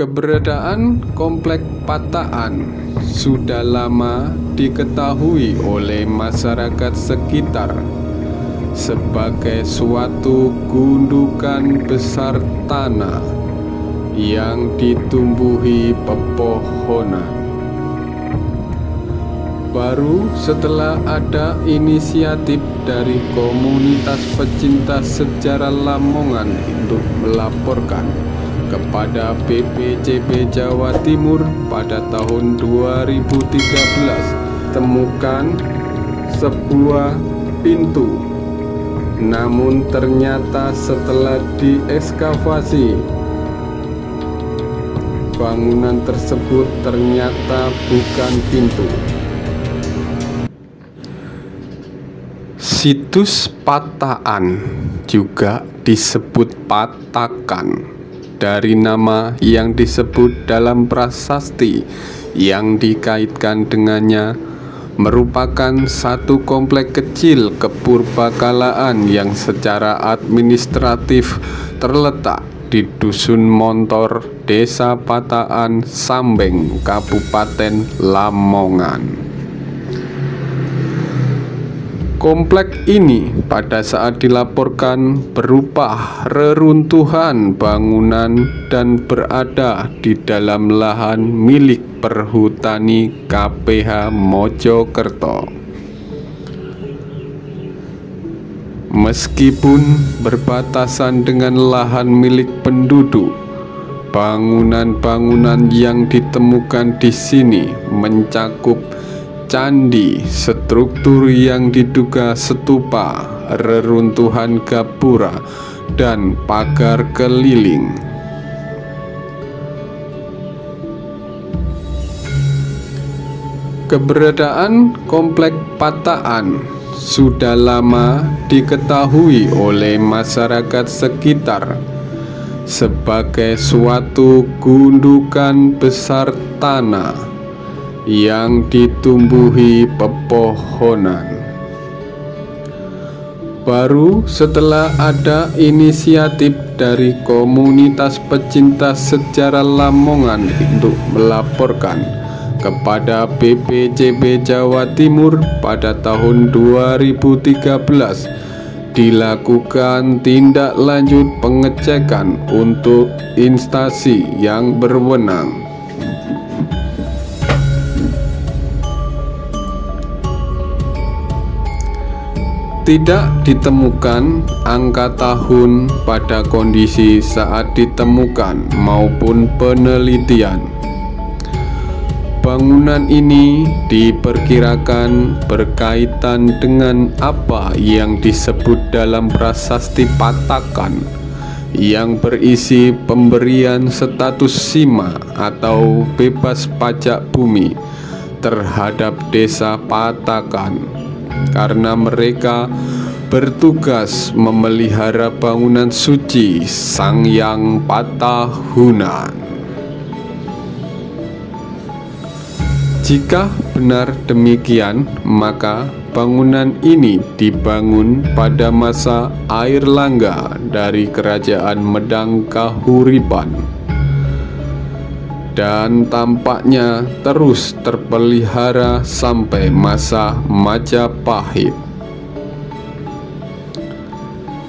Keberadaan Komplek Pataan sudah lama diketahui oleh masyarakat sekitar sebagai suatu gundukan besar tanah yang ditumbuhi pepohonan. Baru setelah ada inisiatif dari komunitas pecinta sejarah Lamongan untuk melaporkan kepada BPCB Jawa Timur pada tahun 2013 temukan sebuah pintu. Namun ternyata setelah diekskavasi, bangunan tersebut ternyata bukan pintu. Situs Pataan juga disebut Patakan dari nama yang disebut dalam prasasti yang dikaitkan dengannya, merupakan satu komplek kecil kepurbakalaan yang secara administratif terletak di Dusun Montor, Desa Pataan, Sambeng, Kabupaten Lamongan. Komplek ini pada saat dilaporkan berupa reruntuhan bangunan dan berada di dalam lahan milik Perhutani KPH Mojokerto. Meskipun berbatasan dengan lahan milik penduduk, bangunan-bangunan yang ditemukan di sini mencakup candi, struktur yang diduga stupa, reruntuhan gapura, dan pagar keliling. Keberadaan Komplek Pataan sudah lama diketahui oleh masyarakat sekitar sebagai suatu gundukan besar tanah yang ditumbuhi pepohonan. Baru setelah ada inisiatif dari komunitas pecinta sejarah Lamongan untuk melaporkan kepada BPCB Jawa Timur pada tahun 2013, dilakukan tindak lanjut pengecekan untuk instansi yang berwenang. Tidak ditemukan angka tahun pada kondisi saat ditemukan maupun penelitian. Bangunan ini diperkirakan berkaitan dengan apa yang disebut dalam prasasti Patakan, yang berisi pemberian status sima atau bebas pajak bumi terhadap desa Patakan, karena mereka bertugas memelihara bangunan suci Sangyang Patahunan. Jika benar demikian, maka bangunan ini dibangun pada masa Airlangga dari Kerajaan Medang Kahuripan, dan tampaknya terus terpelihara sampai masa Majapahit.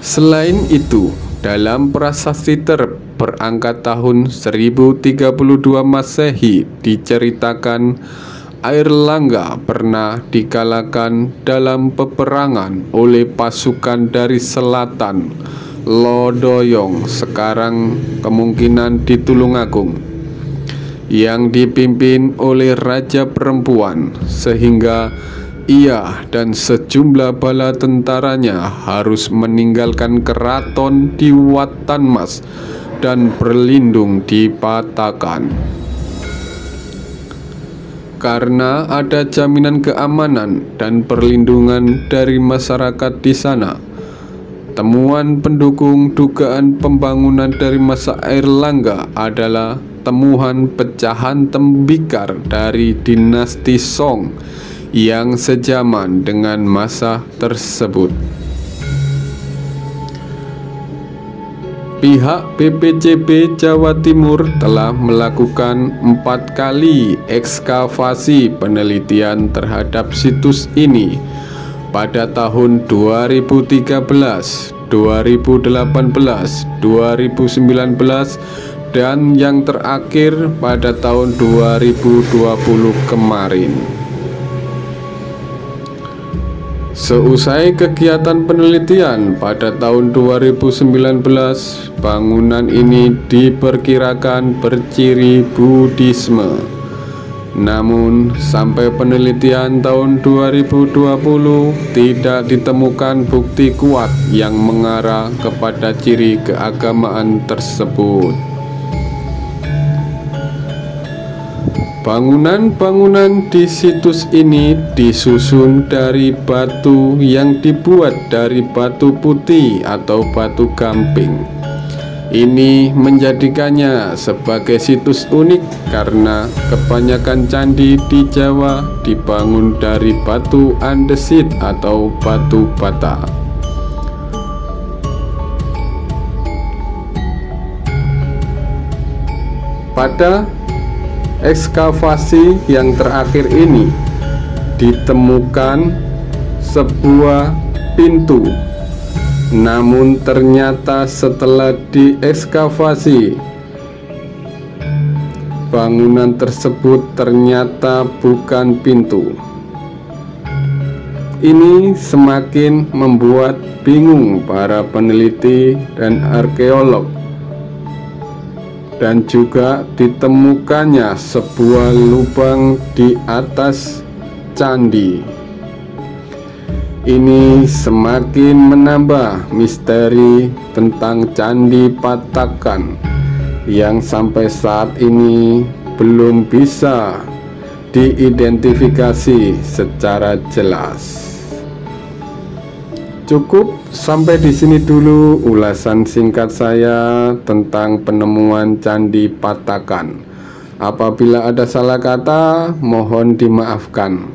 Selain itu, dalam prasasti berangkat tahun 1032 Masehi diceritakan Airlangga pernah dikalahkan dalam peperangan oleh pasukan dari selatan Lodoyong, sekarang kemungkinan di Tulungagung, yang dipimpin oleh raja perempuan, sehingga ia dan sejumlah bala tentaranya harus meninggalkan keraton di Watanmas dan berlindung di Patakan. Karena ada jaminan keamanan dan perlindungan dari masyarakat di sana, temuan pendukung dugaan pembangunan dari masa Airlangga adalah temuan pecahan tembikar dari dinasti Song yang sejaman dengan masa tersebut. Pihak BPCB Jawa Timur telah melakukan 4 kali ekskavasi penelitian terhadap situs ini pada tahun 2013, 2018, 2019, dan yang terakhir pada tahun 2020 kemarin. Seusai kegiatan penelitian pada tahun 2019, bangunan ini diperkirakan berciri Buddhisme. Namun, sampai penelitian tahun 2020 tidak ditemukan bukti kuat yang mengarah kepada ciri keagamaan tersebut. Bangunan-bangunan di situs ini disusun dari batu yang dibuat dari batu putih atau batu gamping. Ini menjadikannya sebagai situs unik karena kebanyakan candi di Jawa dibangun dari batu andesit atau batu bata. Pada ekskavasi yang terakhir ini ditemukan sebuah pintu. Namun ternyata setelah diekskavasi, bangunan tersebut ternyata bukan pintu. Ini semakin membuat bingung para peneliti dan arkeolog. Dan juga ditemukannya sebuah lubang di atas candi. Ini semakin menambah misteri tentang Candi Patakan yang sampai saat ini belum bisa diidentifikasi secara jelas. Cukup sampai di sini dulu ulasan singkat saya tentang penemuan Candi Patakan. Apabila ada salah kata, mohon dimaafkan.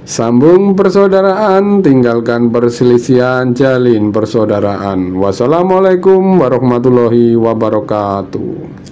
Sambung persaudaraan, tinggalkan perselisihan, jalin persaudaraan. Wassalamualaikum warahmatullahi wabarakatuh.